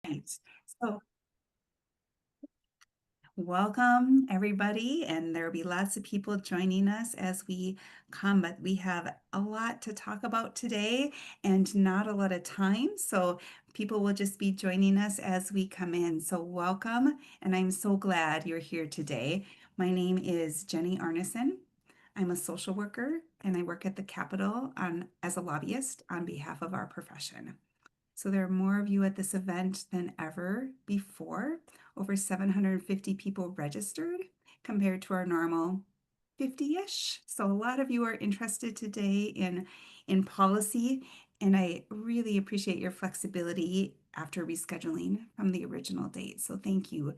Right. So, welcome everybody, and there will be lots of people joining us as we come, but we have a lot to talk about today and not a lot of time. So, people will just be joining us as we come in. So, welcome, and I'm so glad you're here today. My name is Jenny Arneson. I'm a social worker and I work at the Capitol as a lobbyist on behalf of our profession. So there are more of you at this event than ever before. Over 750 people registered compared to our normal 50-ish. So a lot of you are interested today in policy, and I really appreciate your flexibility after rescheduling from the original date. So thank you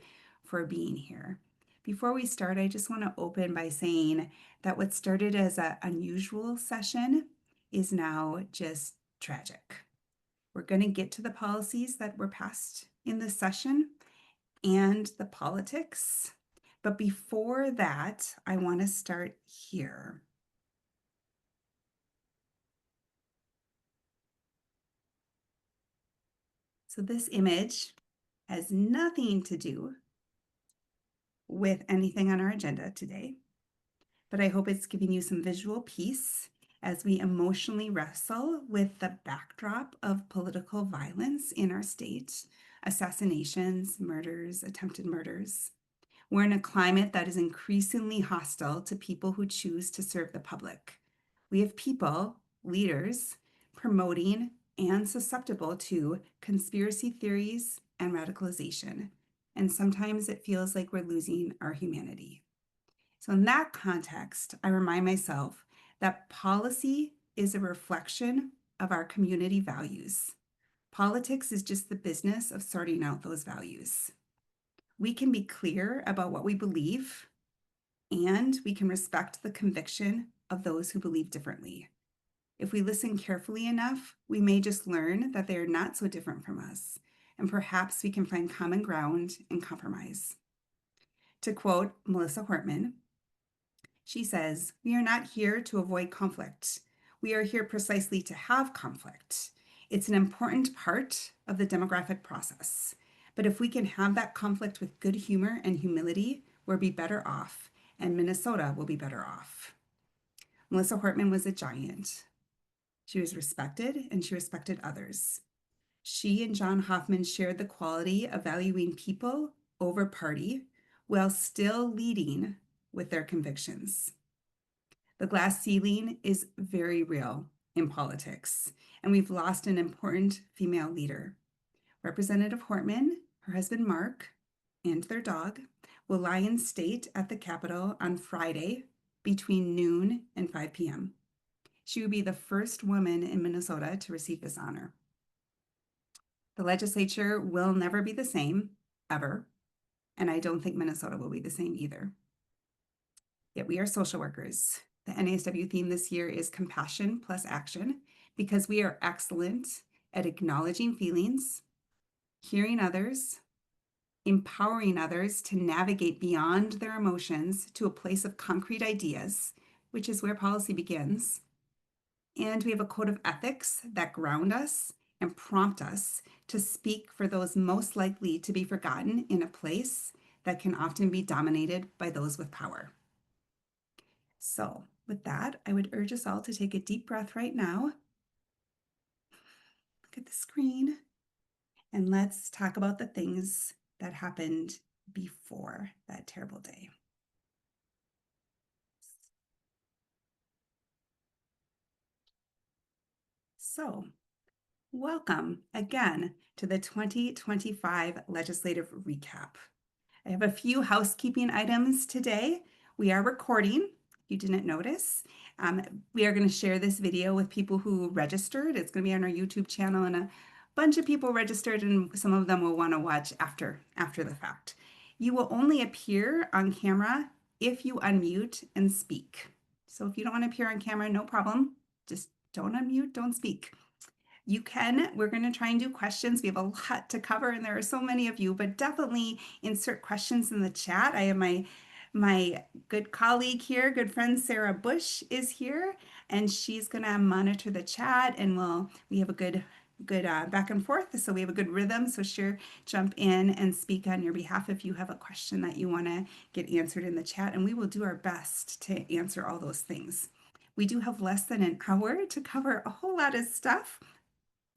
for being here. Before we start, I just want to open by saying that what started as an unusual session is now just tragic. We're going to get to the policies that were passed in this session and the politics. But before that, I want to start here. So this image has nothing to do with anything on our agenda today, but I hope it's giving you some visual peace as we emotionally wrestle with the backdrop of political violence in our state, assassinations, murders, attempted murders. We're in a climate that is increasingly hostile to people who choose to serve the public. We have people, leaders, promoting and susceptible to conspiracy theories and radicalization. And sometimes it feels like we're losing our humanity. So, in that context, I remind myself that policy is a reflection of our community values. Politics is just the business of sorting out those values. We can be clear about what we believe, and we can respect the conviction of those who believe differently. If we listen carefully enough, we may just learn that they are not so different from us, and perhaps we can find common ground and compromise. To quote Melissa Hortman, she says, "We are not here to avoid conflict. We are here precisely to have conflict. It's an important part of the demographic process. But if we can have that conflict with good humor and humility, we'll be better off, and Minnesota will be better off." Melissa Hortman was a giant. She was respected and she respected others. She and John Hoffman shared the quality of valuing people over party while still leading with their convictions. The glass ceiling is very real in politics, and we've lost an important female leader. Representative Hortman, her husband Mark, and their dog will lie in state at the Capitol on Friday between noon and 5 p.m. She will be the first woman in Minnesota to receive this honor. The legislature will never be the same, ever, and I don't think Minnesota will be the same either. Yet we are social workers. The NASW theme this year is compassion plus action because we are excellent at acknowledging feelings, hearing others, empowering others to navigate beyond their emotions to a place of concrete ideas, which is where policy begins. And we have a code of ethics that ground us and prompt us to speak for those most likely to be forgotten in a place that can often be dominated by those with power. So, with that, I would urge us all to take a deep breath right now. Look at the screen, and let's talk about the things that happened before that terrible day. So, welcome again to the 2025 Legislative Recap. I have a few housekeeping items today. We are recording, if you didn't notice. We are going to share this video with people who registered. It's going to be on our YouTube channel, and a bunch of people registered, and some of them will want to watch after the fact. You will only appear on camera if you unmute and speak. So if you don't want to appear on camera, no problem. Just don't unmute, don't speak. We're going to try and do questions. We have a lot to cover, and there are so many of you, but definitely insert questions in the chat. I have my good colleague here, good friend Sarah Bush is here, and she's going to monitor the chat, and we have a good good back and forth. So we have a good rhythm. So sure, jump in and speak on your behalf if you have a question that you want to get answered in the chat, and we will do our best to answer all those things. We do have less than an hour to cover a whole lot of stuff.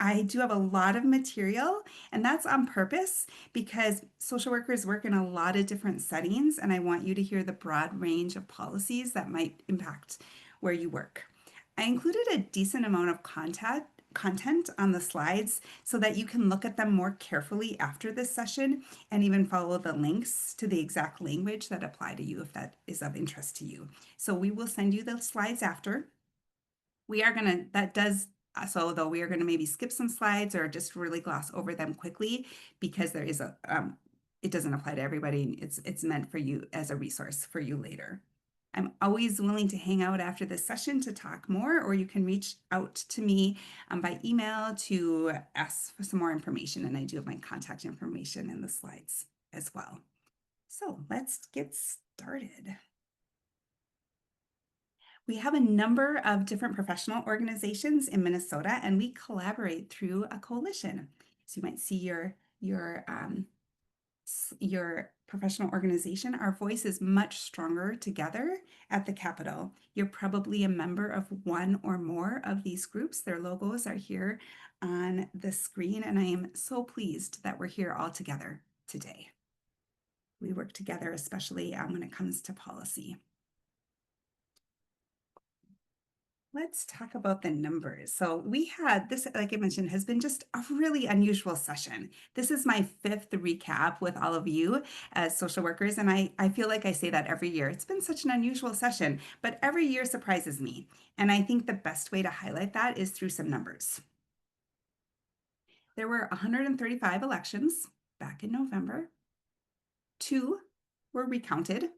I do have a lot of material, and that's on purpose because social workers work in a lot of different settings, and I want you to hear the broad range of policies that might impact where you work. I included a decent amount of content on the slides so that you can look at them more carefully after this session and even follow the links to the exact language that apply to you if that is of interest to you. So we will send you the slides after. We are going to, that does, so though we are going to maybe skip some slides or just really gloss over them quickly because there is a, it doesn't apply to everybody. It's meant for you as a resource for you later. I'm always willing to hang out after this session to talk more, or you can reach out to me by email to ask for some more information. And I do have my contact information in the slides as well. So let's get started. We have a number of different professional organizations in Minnesota, and we collaborate through a coalition. So you might see your professional organization. Our voice is much stronger together at the Capitol. You're probably a member of one or more of these groups. Their logos are here on the screen, and I am so pleased that we're here all together today. We work together, especially when it comes to policy. Let's talk about the numbers. So we had this, like I mentioned, has been just a really unusual session. This is my 5th recap with all of you as social workers, and I feel like I say that every year. It's been such an unusual session, but every year surprises me. And I think the best way to highlight that is through some numbers. There were 135 elections back in November. 2 were recounted.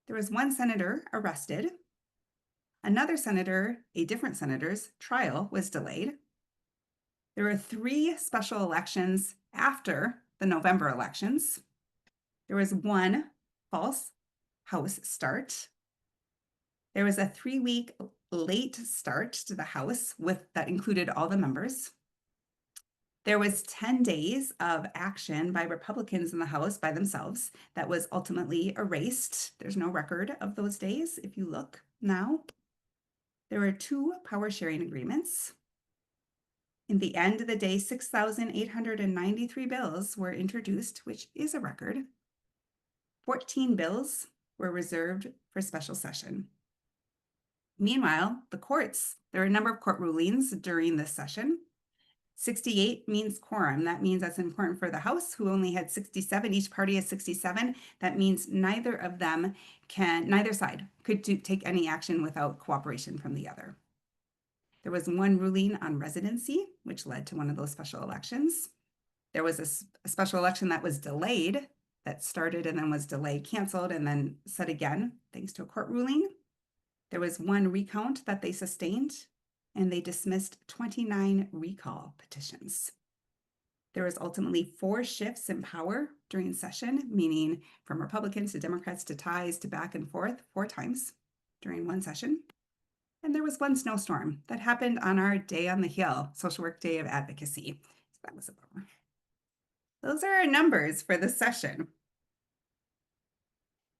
There was 1 senator arrested. Another senator, a different senator's trial was delayed. There were 3 special elections after the November elections. There was 1 false House start. There was a 3-week late start to the House that included all the members. There was 10 days of action by Republicans in the House by themselves that was ultimately erased. There's no record of those days if you look now. There were 2 power sharing agreements. In the end of the day, 6,893 bills were introduced, which is a record. 14 bills were reserved for special session. Meanwhile, the courts, there were a number of court rulings during this session. 68 means quorum. That means that's important for the House, who only had 67. Each party has 67. That means neither side could take any action without cooperation from the other. There was 1 ruling on residency, which led to one of those special elections. There was a special election that was delayed, that started and then was delayed, canceled, and then set again, thanks to a court ruling. There was 1 recount that they sustained, and they dismissed 29 recall petitions. There was ultimately 4 shifts in power during session, meaning from Republicans to Democrats to ties to back and forth 4 times during one session. And there was 1 snowstorm that happened on our day on the Hill, Social Work Day of Advocacy. So that was a bummer. Those are our numbers for the session.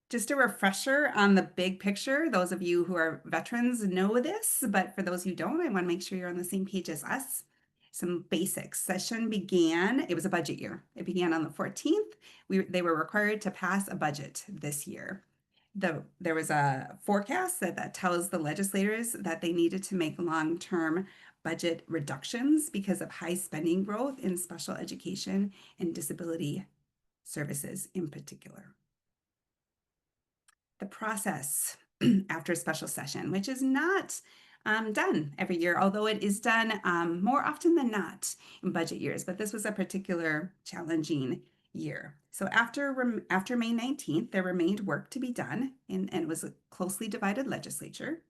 Just a refresher on the big picture. Those of you who are veterans know this, but for those who don't, I want to make sure you're on the same page as us. Some basics. Session began, it was a budget year. It began on the 14th. They were required to pass a budget this year. There was a forecast that tells the legislators that they needed to make long-term budget reductions because of high spending growth in special education and disability services in particular. The process after a special session, which is not done every year, although it is done more often than not in budget years, but this was a particular challenging year. So after May 19th, there remained work to be done, and it was a closely divided legislature.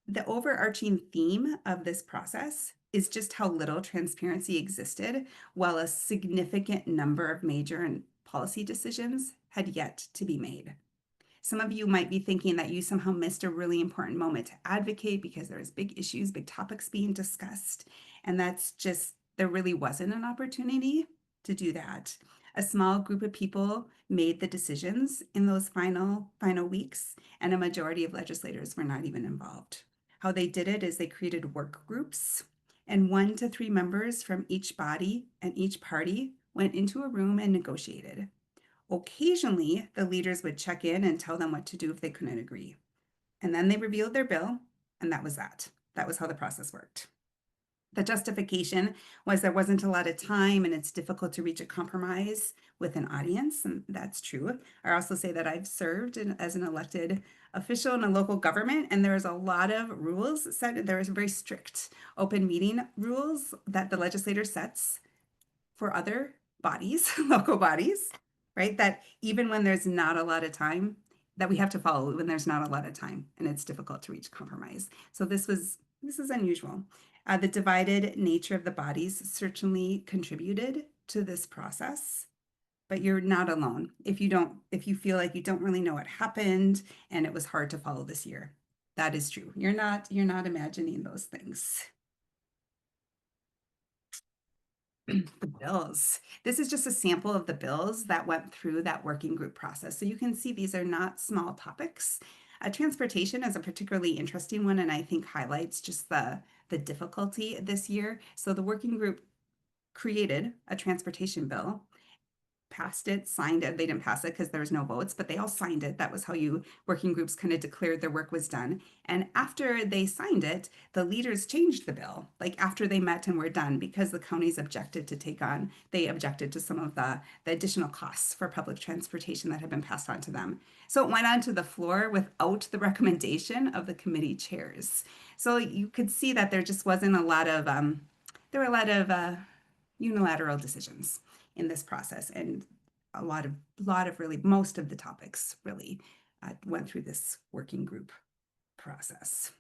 The overarching theme of this process is just how little transparency existed, while a significant number of major and policy decisions had yet to be made. Some of you might be thinking that you somehow missed a really important moment to advocate because there's big issues, big topics being discussed. And that's just, there really wasn't an opportunity to do that. A small group of people made the decisions in those final weeks, and a majority of legislators were not even involved. How they did it is they created work groups, and 1 to 3 members from each body and each party went into a room and negotiated. Occasionally, the leaders would check in and tell them what to do if they couldn't agree. And then they revealed their bill, and that was that. That was how the process worked. The justification was there wasn't a lot of time and it's difficult to reach a compromise with an audience, and that's true. I also say that I've served as an elected official in a local government, and there's a lot of rules set. There is very strict open meeting rules that the legislator sets for other bodies, local bodies, right? That even when there's not a lot of time, that we have to follow when there's not a lot of time and it's difficult to reach compromise. So this is unusual. The divided nature of the bodies certainly contributed to this process, but you're not alone. If you feel like you don't really know what happened and it was hard to follow this year, that is true. You're not imagining those things. The bills. This is just a sample of the bills that went through that working group process. So you can see these are not small topics. Transportation is a particularly interesting one, and I think highlights just the difficulty this year. So the working group created a transportation bill, passed it, signed it. They didn't pass it because there was no votes, but they all signed it. That was how working groups kind of declared their work was done. And after they signed it, the leaders changed the bill, like after they met and were done, because the counties objected to some of the additional costs for public transportation that had been passed on to them. So it went onto the floor without the recommendation of the committee chairs. So you could see that there just wasn't a lot of, there were a lot of unilateral decisions in this process, and a lot of really most of the topics really went through this working group process.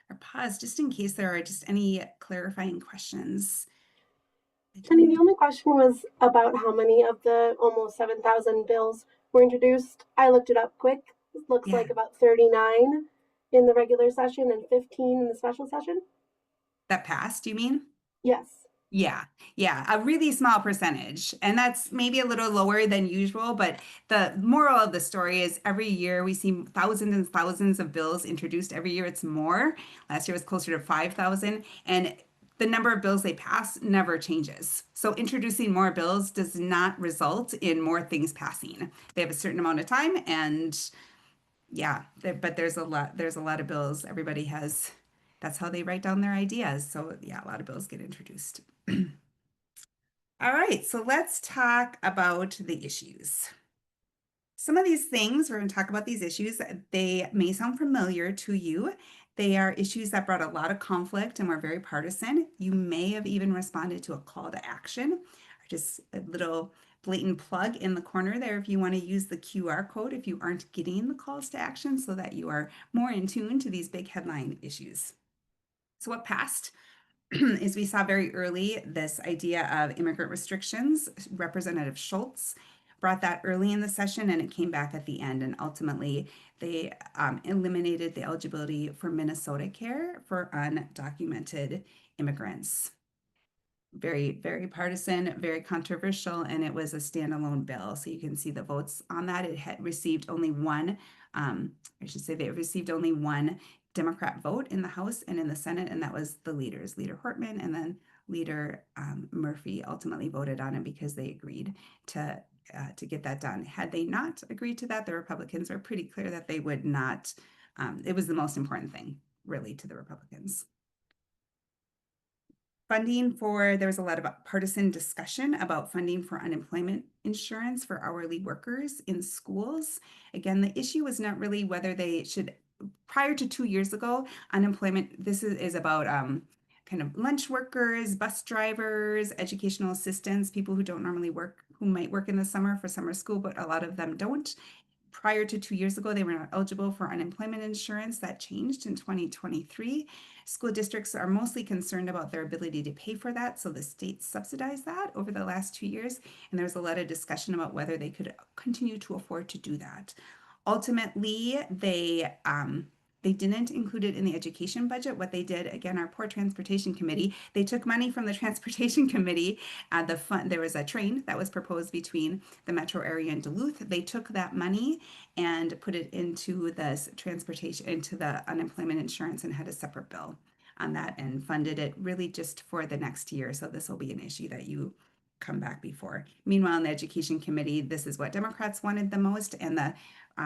Or pause just in case there are just any clarifying questions. Jenny, the only question was about how many of the almost 7,000 bills were introduced. I looked it up quick. It looks Yeah, like about 39 in the regular session and 15 in the special session. that passed, you mean? Yes. Yeah, yeah, a really small percentage. And that's maybe a little lower than usual, but the moral of the story is every year we see thousands and thousands of bills introduced. Every year it's more. Last year was closer to 5,000. And the number of bills they pass never changes. So introducing more bills does not result in more things passing. They have a certain amount of time, and yeah, but there's a lot of bills. Everybody has, that's how they write down their ideas. So yeah, a lot of bills get introduced. All right, so let's talk about the issues. Some of these things, we're going to talk about these issues. They may sound familiar to you. They are issues that brought a lot of conflict and were very partisan. You may have even responded to a call to action, or just a little blatant plug in the corner there if you want to use the QR code if you aren't getting the calls to action, so that you are more in tune to these big headline issues. So what passed is we saw very early this idea of immigrant restrictions. Representative Schultz brought that early in the session, and it came back at the end. And ultimately, they eliminated the eligibility for Minnesota care for undocumented immigrants. Very, very partisan, very controversial, and it was a standalone bill. So you can see the votes on that. It had received only one, I should say they received only one Democrat vote in the House and in the Senate, and that was the leaders, Leader Hortman and then Leader Murphy ultimately voted on it because they agreed to get that done. Had they not agreed to that, the Republicans were pretty clear that they would not. It was the most important thing, really, to the Republicans. There was a lot of partisan discussion about funding for unemployment insurance for hourly workers in schools. Again, the issue was not really whether they should, prior to 2 years ago, unemployment, this is about kind of lunch workers, bus drivers, educational assistants, people who don't normally work, who might work in the summer for summer school, but a lot of them don't. Prior to 2 years ago, they were not eligible for unemployment insurance. That changed in 2023. School districts are mostly concerned about their ability to pay for that, so the state subsidized that over the last 2 years, and there's a lot of discussion about whether they could continue to afford to do that. Ultimately, they They didn't include it in the education budget. What they did, again, our poor transportation committee, they took money from the transportation committee. There was a train that was proposed between the metro area and Duluth. They took that money and put it into the transportation, into the unemployment insurance, and had a separate bill on that and funded it really just for the next year. So this will be an issue that you come back before. Meanwhile, in the education committee, this is what Democrats wanted the most, and the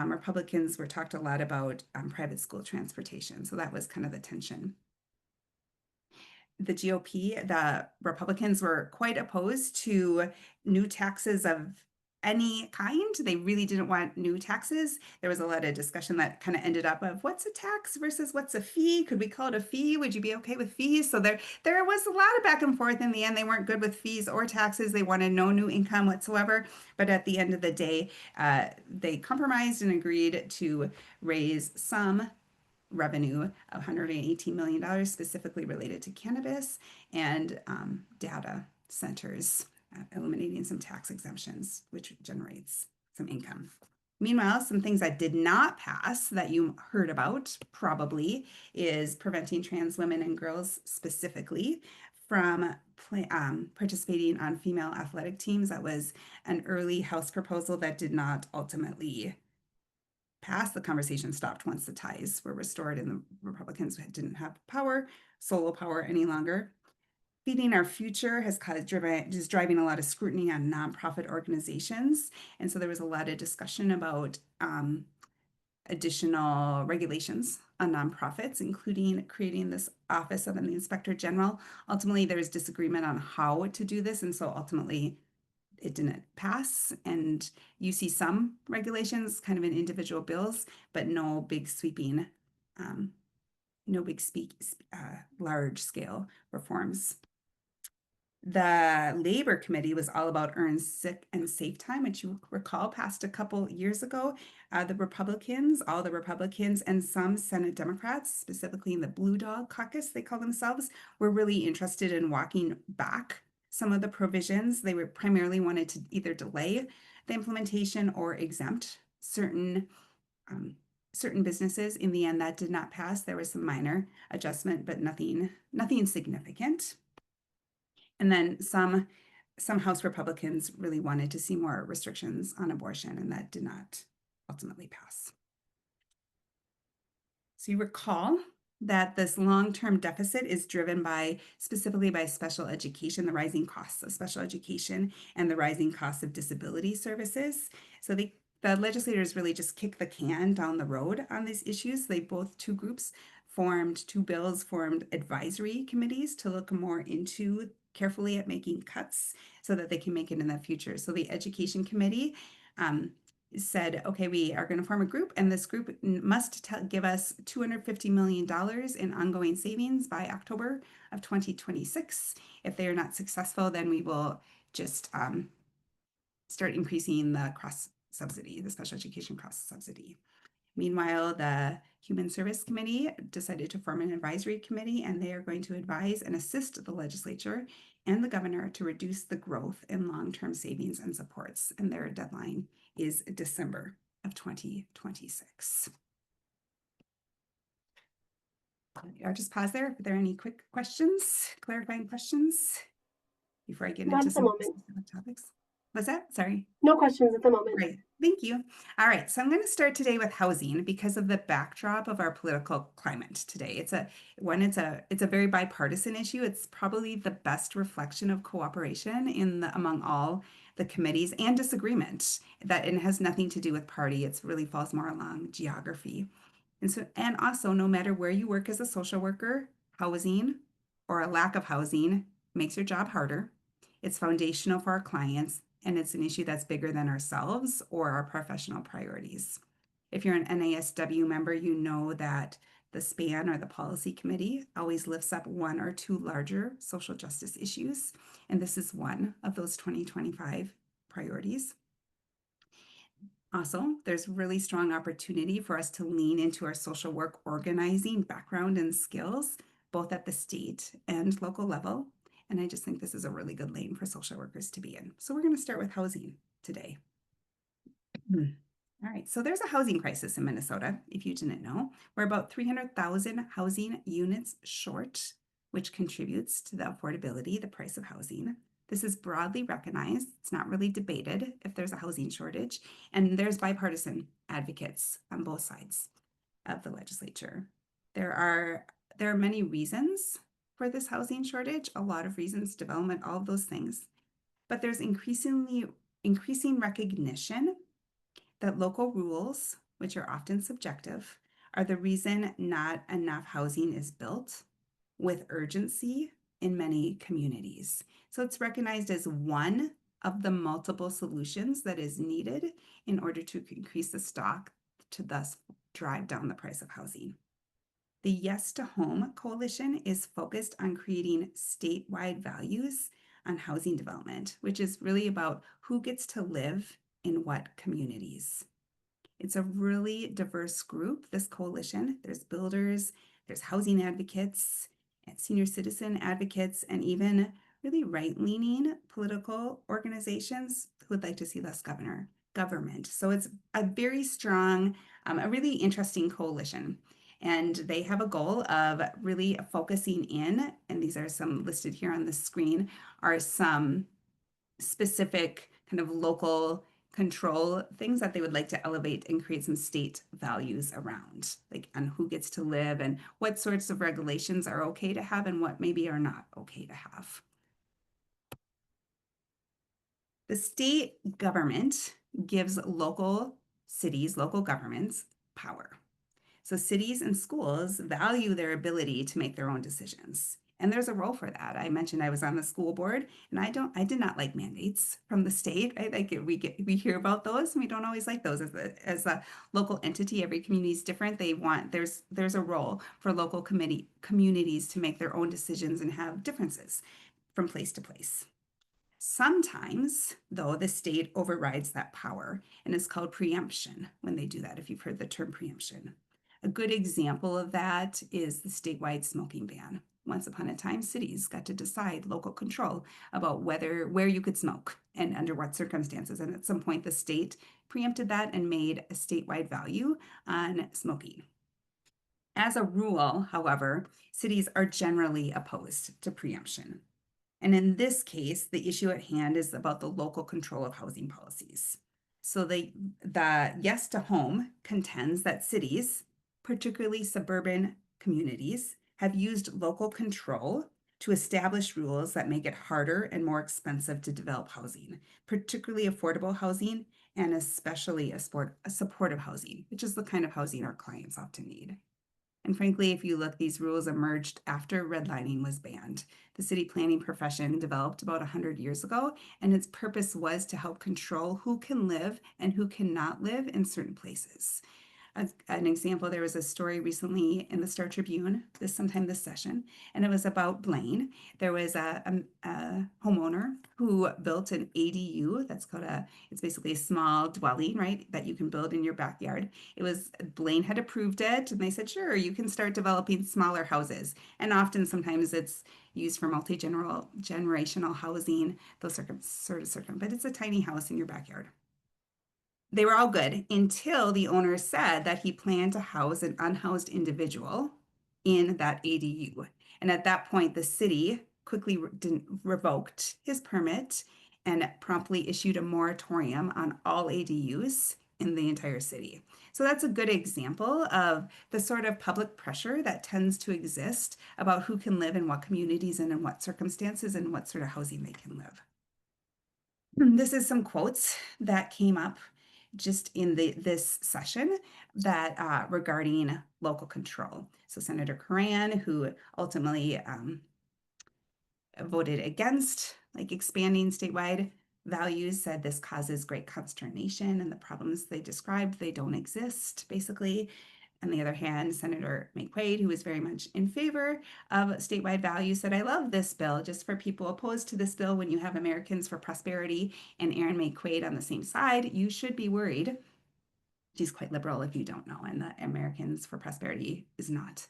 Republicans were talked a lot about private school transportation. So that was kind of the tension. The GOP, the Republicans were quite opposed to new taxes of any kind. They really didn't want new taxes. There was a lot of discussion that kind of ended up of what's a tax versus what's a fee? Could we call it a fee? Would you be okay with fees? So there was a lot of back and forth. In the end, they weren't good with fees or taxes. They wanted no new income whatsoever. But at the end of the day, they compromised and agreed to raise some revenue of $118 million specifically related to cannabis and data centers, eliminating some tax exemptions, which generates some income. Meanwhile, some things that did not pass that you heard about probably is preventing trans women and girls specifically from participating on female athletic teams. That was an early House proposal that did not ultimately pass. The conversation stopped once the ties were restored and the Republicans didn't have solo power any longer. Feeding Our Future is driving a lot of scrutiny on nonprofit organizations. And so there was a lot of discussion about additional regulations on nonprofits, including creating this office of an inspector general. Ultimately, there was disagreement on how to do this. And so ultimately, it didn't pass, and you see some regulations kind of in individual bills, but no big sweeping, large scale reforms. The Labor Committee was all about earned sick and safe time, which you recall passed a couple years ago. All the Republicans and some Senate Democrats, specifically in the Blue Dog Caucus, they call themselves, were really interested in walking back some of the provisions. They were primarily wanted to either delay the implementation or exempt certain businesses. In the end, that did not pass. There was some minor adjustment, but nothing significant. And then some House Republicans really wanted to see more restrictions on abortion, and that did not ultimately pass. So you recall that this long-term deficit is driven specifically by special education, the rising costs of special education and the rising costs of disability services. So the legislators really just kicked the can down the road on these issues. Two bills formed advisory committees to look more carefully at making cuts so that they can make it in the future. So the Education Committee said, okay, we are going to form a group, and this group must give us $250 million in ongoing savings by October of 2026. If they are not successful, then we will just start increasing the cross-subsidy, the special education cross-subsidy. Meanwhile, the Human Service Committee decided to form an advisory committee, and they are going to advise and assist the legislature and the governor to reduce the growth in long-term savings and supports. And their deadline is December of 2026. I'll just pause there. Are there any quick questions, clarifying questions before I get Not into at the some moment. specific topics? What's that? Sorry. No questions at the moment. Great, thank you. All right, so I'm going to start today with housing because of the backdrop of our political climate today. It's a very bipartisan issue. It's probably the best reflection of cooperation among all the committees and disagreement that it has nothing to do with party. It really falls more along geography. And also, no matter where you work as a social worker, housing or a lack of housing makes your job harder. It's foundational for our clients, and it's an issue that's bigger than ourselves or our professional priorities. If you're an NASW member, you know that the SPAN, or the policy committee, always lifts up one or two larger social justice issues, and this is one of those 2025 priorities. Also, there's really strong opportunity for us to lean into our social work organizing background and skills, both at the state and local level. And I just think this is a really good lane for social workers to be in. So we're going to start with housing today. All right, so there's a housing crisis in Minnesota, if you didn't know. We're about 300,000 housing units short, which contributes to the affordability, the price of housing. This is broadly recognized. It's not really debated if there's a housing shortage, and there's bipartisan advocates on both sides of the legislature. There are many reasons for this housing shortage, a lot of reasons, development, all of those things. But there's increasing recognition that local rules, which are often subjective, are the reason not enough housing is built with urgency in many communities. So it's recognized as one of the multiple solutions that is needed in order to increase the stock to thus drive down the price of housing. The Yes to Home Coalition is focused on creating statewide values on housing development, which is really about who gets to live in what communities. It's a really diverse group, this coalition. There's builders, there's housing advocates, and senior citizen advocates, and even really right-leaning political organizations who would like to see less government. So it's a very strong, a really interesting coalition. And they have a goal of really focusing in, and these are some listed here on the screen, are some specific kind of local control things that they would like to elevate and create some state values around, like on who gets to live and what sorts of regulations are okay to have and what maybe are not okay to have. The state government gives local cities, local governments power. So cities and schools value their ability to make their own decisions. And there's a role for that. I mentioned I was on the school board, and I did not like mandates from the state. I like it. We hear about those, and we don't always like those as a local entity. Every community is different. There's a role for local communities to make their own decisions and have differences from place to place. Sometimes, though, the state overrides that power, and it's called preemption when they do that, if you've heard the term preemption. A good example of that is the statewide smoking ban. Once upon a time, cities got to decide local control about where you could smoke and under what circumstances. And at some point, the state preempted that and made a statewide value on smoking. As a rule, however, cities are generally opposed to preemption. And in this case, the issue at hand is about the local control of housing policies. So the Yes to Home contends that cities, particularly suburban communities, have used local control to establish rules that make it harder and more expensive to develop housing, particularly affordable housing and especially a supportive housing, which is the kind of housing our clients often need. And frankly, if you look, these rules emerged after redlining was banned. The city planning profession developed about 100 years ago, and its purpose was to help control who can live and who cannot live in certain places. An example, there was a story recently in the Star Tribune, sometime this session, and it was about Blaine. There was a homeowner who built an ADU. It's basically a small dwelling, right, that you can build in your backyard. Blaine had approved it, and they said, sure, you can start developing smaller houses. And often, sometimes it's used for multi-generational housing, those but it's a tiny house in your backyard. They were all good until the owner said that he planned to house an unhoused individual in that ADU. And at that point, the city quickly revoked his permit and promptly issued a moratorium on all ADUs in the entire city. So that's a good example of the sort of public pressure that tends to exist about who can live in what communities and in what circumstances and what sort of housing they can live. This is some quotes that came up just in this session that regarding local control. So Senator Curran, who ultimately voted against expanding statewide values, said this causes great consternation and the problems they described, they don't exist, basically. On the other hand, Senator McQuaid, who was very much in favor of statewide values, said, I love this bill. Just for people opposed to this bill, when you have Americans for Prosperity and Aaron McQuaid on the same side, you should be worried. She's quite liberal if you don't know, and the Americans for Prosperity is not.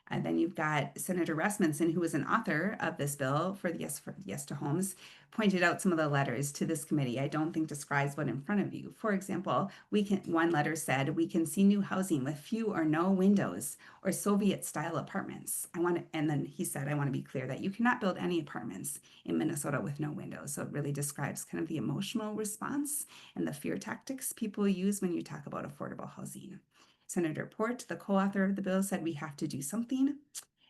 And then you've got Senator Rasmussen, who was an author of this bill for Yes to Homes, pointed out some of the letters to this committee I don't think describes what in front of you. For example, one letter said, we can see new housing with few or no windows or Soviet-style apartments. And then he said, I want to be clear that you cannot build any apartments in Minnesota with no windows. So it really describes kind of the emotional response and the fear tactics people use when you talk about affordable housing. Senator Port, the co-author of the bill, said we have to do something.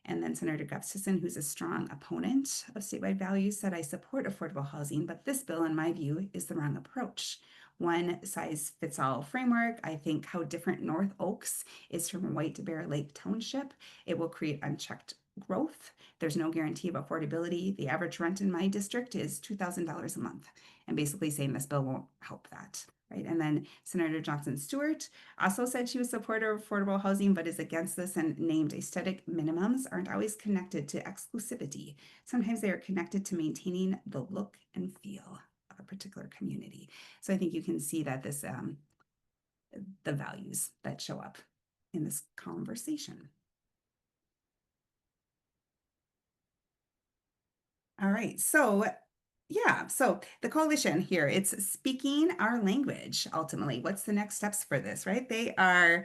And then Senator Gustafson, who's a strong opponent of statewide values, said, I support affordable housing, but this bill, in my view, is the wrong approach. One size fits all framework. I think how different North Oaks is from White Bear Lake Township. It will create unchecked growth. There's no guarantee of affordability. The average rent in my district is $2,000 a month, and basically saying this bill won't help that. Right. And then Senator Johnson Stewart also said she was supporter of affordable housing, but is against this and named aesthetic minimums aren't always connected to exclusivity. Sometimes they are connected to maintaining the look and feel of a particular community. So I think you can see that this, the values that show up in this conversation. All right, so yeah, so the coalition here, it's speaking our language, ultimately. What's the next steps for this, right? They are,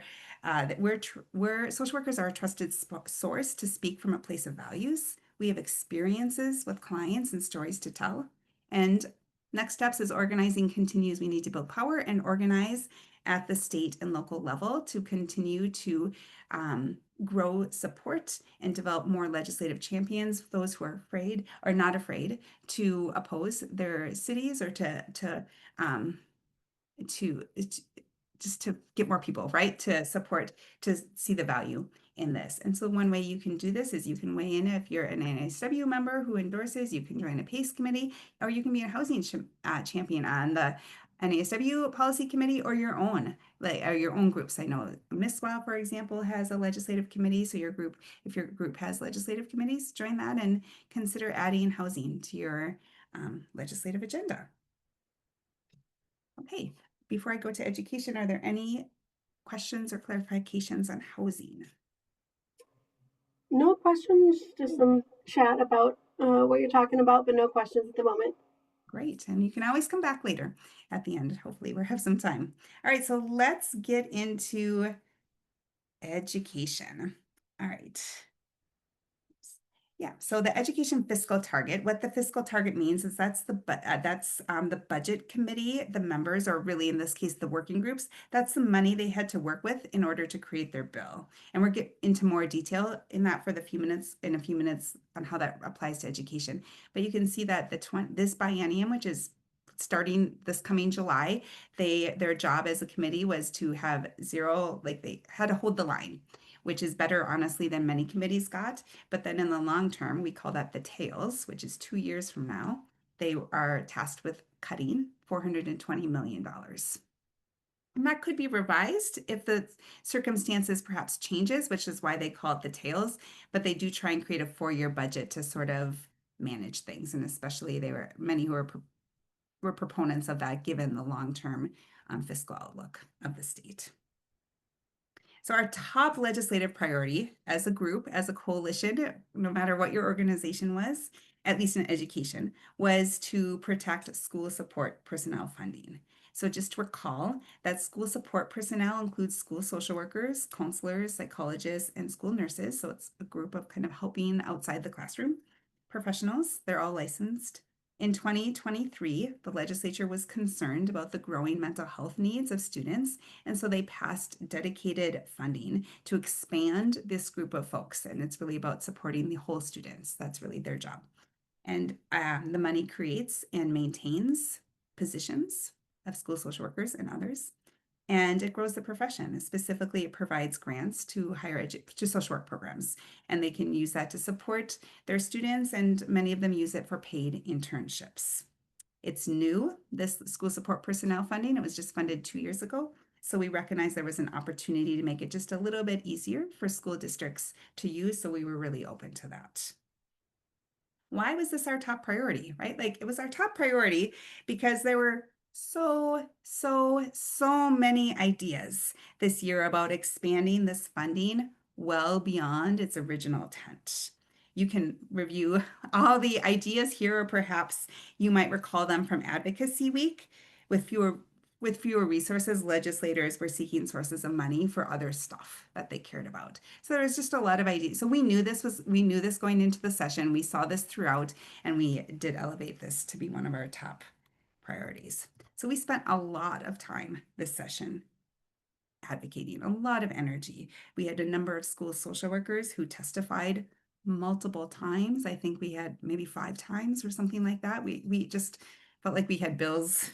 we're social workers are a trusted source to speak from a place of values. We have experiences with clients and stories to tell. And next steps as organizing continues, we need to build power and organize at the state and local level to continue to grow support and develop more legislative champions, those who are afraid or not afraid to oppose their cities or to just to get more people, right, to support, to see the value in this. And so one way you can do this is you can weigh in if you're an NASW member who endorses, you can join a PACE committee, or you can be a housing champion on the NASW policy committee or your own groups. I know MISWA, for example, has a legislative committee. So if your group has legislative committees, join that and consider adding housing to your legislative agenda. Okay, before I go to education, are there any questions or clarifications on housing? No questions, just some chat about what you're talking about, but no questions at the moment. Great, and you can always come back later at the end. Hopefully we'll have some time. All right, so let's get into education. All right. Yeah, so the education fiscal target, what the fiscal target means is that's the budget committee, the members, or really in this case, the working groups, that's the money they had to work with in order to create their bill. And we'll get into more detail in that in a few minutes on how that applies to education. But you can see that this biennium, which is starting this coming July, their job as a committee was to have zero, like they had to hold the line, which is better, honestly, than many committees got. But then in the long term, we call that the tails, which is 2 years from now. They are tasked with cutting $420 million. And that could be revised if the circumstances perhaps changes, which is why they call it the tails. But they do try and create a 4-year budget to sort of manage things. And especially many who were proponents of that given the long-term fiscal outlook of the state. So our top legislative priority as a group, as a coalition, no matter what your organization was, at least in education, was to protect school support personnel funding. So just to recall that school support personnel includes school social workers, counselors, psychologists, and school nurses. So it's a group of kind of helping outside the classroom professionals. They're all licensed. In 2023, the legislature was concerned about the growing mental health needs of students, and so they passed dedicated funding to expand this group of folks, and it's really about supporting the whole students. That's really their job. And the money creates and maintains positions of school social workers and others, and it grows the profession. Specifically, it provides grants to to social work programs, and they can use that to support their students, and many of them use it for paid internships. It's new, this school support personnel funding. It was just funded 2 years ago. So we recognized there was an opportunity to make it just a little bit easier for school districts to use. So we were really open to that. Why was this our top priority, right? Like it was our top priority because there were so many ideas this year about expanding this funding well beyond its original intent. You can review all the ideas here, or perhaps you might recall them from Advocacy Week. With fewer resources, legislators were seeking sources of money for other stuff that they cared about. So there was just a lot of ideas. So we knew this going into the session. We saw this throughout, and we did elevate this to be one of our top priorities. So we spent a lot of time this session advocating, a lot of energy. We had a number of school social workers who testified multiple times. I think we had maybe 5 times or something like that. We just felt like we had bills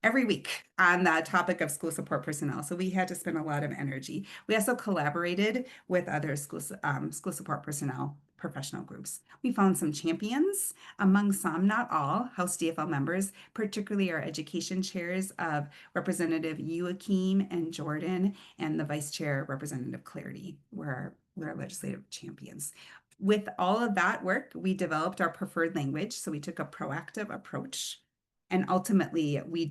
every week on the topic of school support personnel. So we had to spend a lot of energy. We also collaborated with other school support personnel professional groups. We found some champions, among some, not all, House DFL members, particularly our education chairs of Representative Joachim and Jordan, and the Vice Chair, Representative Clarity, were our legislative champions. With all of that work, we developed our preferred language. So we took a proactive approach. And ultimately, we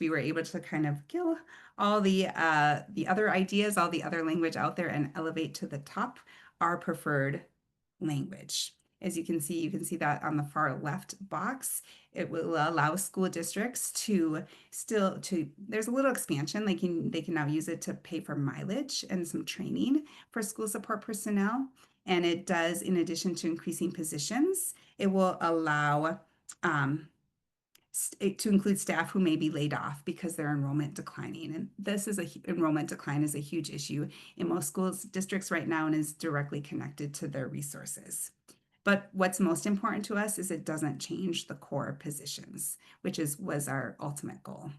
were able to kind of kill all the other ideas, all the other language out there, and elevate to the top our preferred language. As you can see that on the far left box. It will allow school districts there's a little expansion. They can now use it to pay for mileage and some training for school support personnel. And it does, in addition to increasing positions, it will allow to include staff who may be laid off because their enrollment declining. And enrollment decline is a huge issue in most schools districts right now and is directly connected to their resources. But what's most important to us is it doesn't change the core positions, which was our ultimate goal.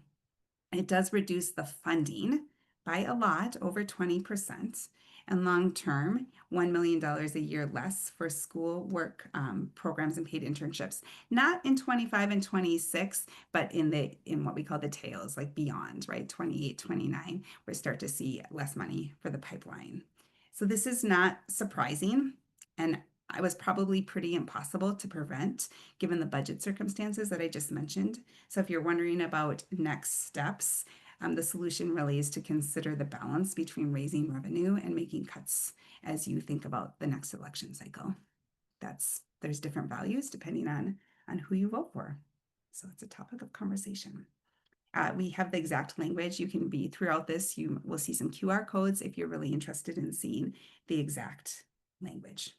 It does reduce the funding by a lot, over 20%, and long-term, $1 million a year less for school work programs and paid internships, not in 25 and 26, but in what we call the tails, like beyond, right? 28, 29, we start to see less money for the pipeline. So this is not surprising, and it was probably pretty impossible to prevent given the budget circumstances that I just mentioned. So if you're wondering about next steps, the solution really is to consider the balance between raising revenue and making cuts as you think about the next election cycle. There's different values depending on who you vote for. So it's a topic of conversation. We have the exact language. You can be throughout this. You will see some QR codes if you're really interested in seeing the exact language.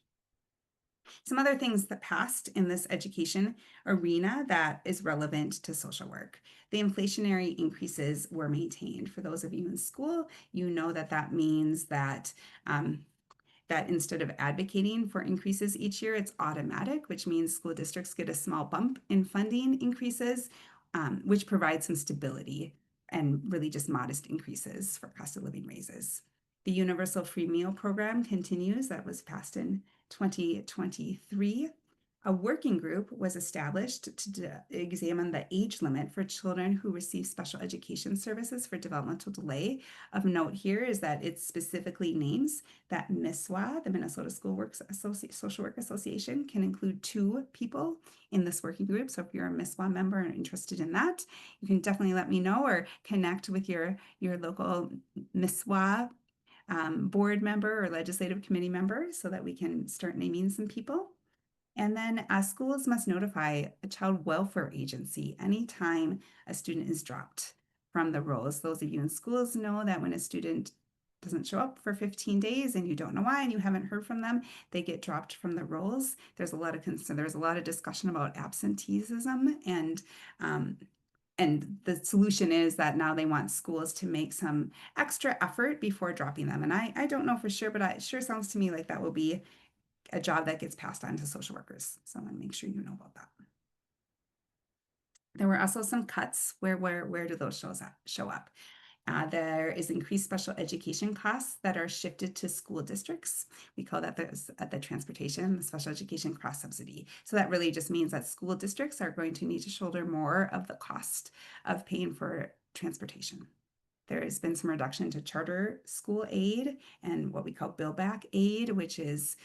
Some other things that passed in this education arena that is relevant to social work. The inflationary increases were maintained. For those of you in school, you know that means that that instead of advocating for increases each year, it's automatic, which means school districts get a small bump in funding increases, which provides some stability and really just modest increases for cost of living raises. The Universal Free Meal Program continues. That was passed in 2023. A working group was established to examine the age limit for children who receive special education services for developmental delay. Of note here is that it specifically names that MISWA, the Minnesota Social Work Association, can include 2 people in this working group. So if you're a MISWA member and interested in that, you can definitely let me know or connect with your local MISWA board member or legislative committee member so that we can start naming some people. And then schools must notify a child welfare agency anytime a student is dropped from the rolls. Those of you in schools know that when a student doesn't show up for 15 days and you don't know why and you haven't heard from them, they get dropped from the rolls. There's a lot of concern. There's a lot of discussion about absenteeism, and the solution is that now they want schools to make some extra effort before dropping them. And I don't know for sure, but it sure sounds to me like that will be a job that gets passed on to social workers. So I want to make sure you know about that. There were also some cuts. Where do those show up? There is increased special education costs that are shifted to school districts. We call that the transportation, the special education cross subsidy. So that really just means that school districts are going to need to shoulder more of the cost of paying for transportation. There has been some reduction to charter school aid and what we call bill back aid, which is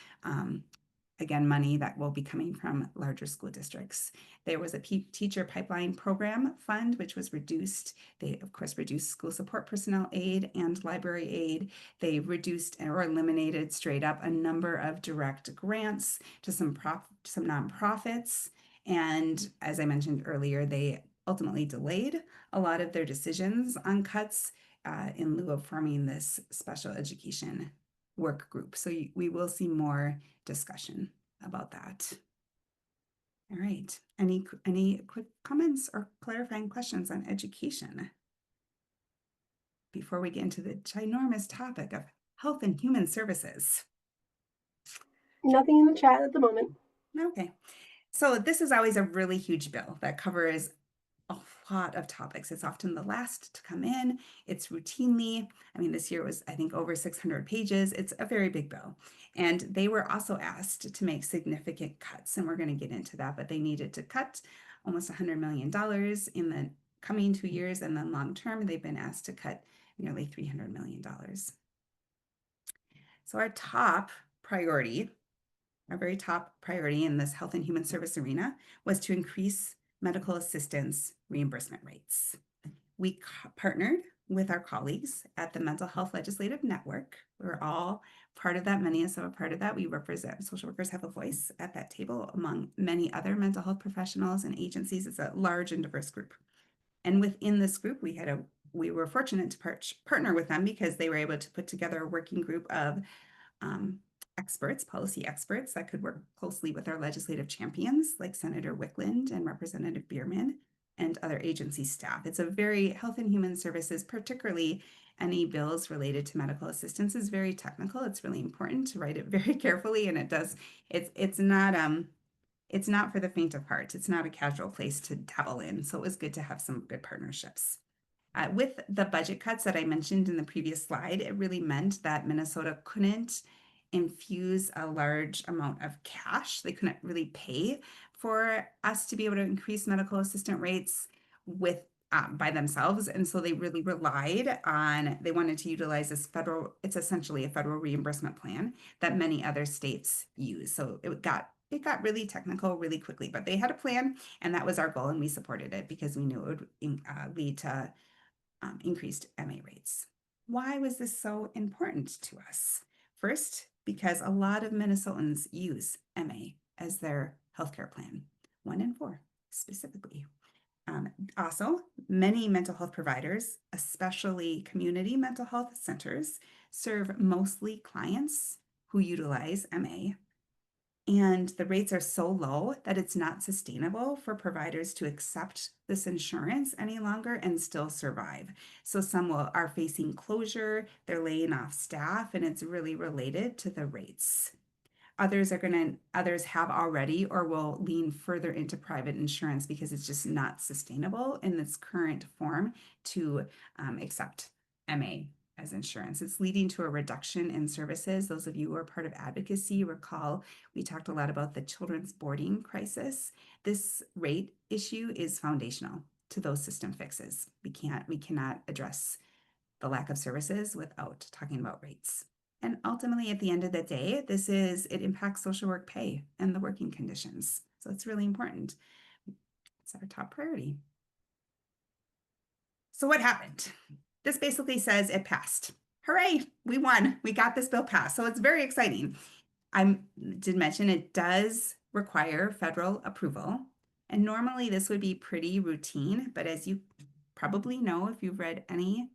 again, money that will be coming from larger school districts. There was a teacher pipeline program fund, which was reduced. They, of course, reduced school support personnel aid and library aid. They reduced or eliminated straight up a number of direct grants to some nonprofits. And as I mentioned earlier, they ultimately delayed a lot of their decisions on cuts in lieu of forming this special education work group. So we will see more discussion about that. All right. Any quick comments or clarifying questions on education before we get into the ginormous topic of health and human services? Nothing in the chat at the moment. Okay. So this is always a really huge bill that covers a lot of topics. It's often the last to come in. It's routinely, I mean, this year was, I think, over 600 pages. It's a very big bill. And they were also asked to make significant cuts, and we're going to get into that, but they needed to cut almost $100 million in the coming 2 years, and then long term, they've been asked to cut nearly $300 million. So our very top priority in this health and human service arena was to increase medical assistance reimbursement rates. We partnered with our colleagues at the Mental Health Legislative Network. We're all part of that. Many of us are a part of that. We represent, social workers have a voice at that table among many other mental health professionals and agencies. It's a large and diverse group. And within this group, we were fortunate to partner with them because they were able to put together a working group of experts, policy experts that could work closely with our legislative champions like Senator Wickland and Representative Bierman and other agency staff. It's a very health and human services, particularly any bills related to medical assistance, is very technical. It's really important to write it very carefully, and it's not for the faint of heart. It's not a casual place to dabble in. So it was good to have some good partnerships. With the budget cuts that I mentioned in the previous slide, it really meant that Minnesota couldn't infuse a large amount of cash. They couldn't really pay for us to be able to increase medical assistant rates by themselves. And so they really relied on, they wanted to utilize this it's essentially a federal reimbursement plan that many other states use. So it got really technical really quickly, but they had a plan, and that was our goal, and we supported it because we knew it would lead to increased MA rates. Why was this so important to us? First, because a lot of Minnesotans use MA as their healthcare plan, 1 in 4 specifically. Also, many mental health providers, especially community mental health centers, serve mostly clients who utilize MA. And the rates are so low that it's not sustainable for providers to accept this insurance any longer and still survive. So some are facing closure, they're laying off staff, and it's really related to the rates. Others have already or will lean further into private insurance because it's just not sustainable in this current form to accept MA as insurance. It's leading to a reduction in services. Those of you who are part of advocacy recall we talked a lot about the children's boarding crisis. This rate issue is foundational to those system fixes. We cannot address the lack of services without talking about rates. And ultimately, at the end of the day, it impacts social work pay and the working conditions. So it's really important. It's our top priority. So what happened? This basically says it passed. Hooray, we won. We got this bill passed. So it's very exciting. I did mention it does require federal approval. And normally this would be pretty routine, but as you probably know, if you've read any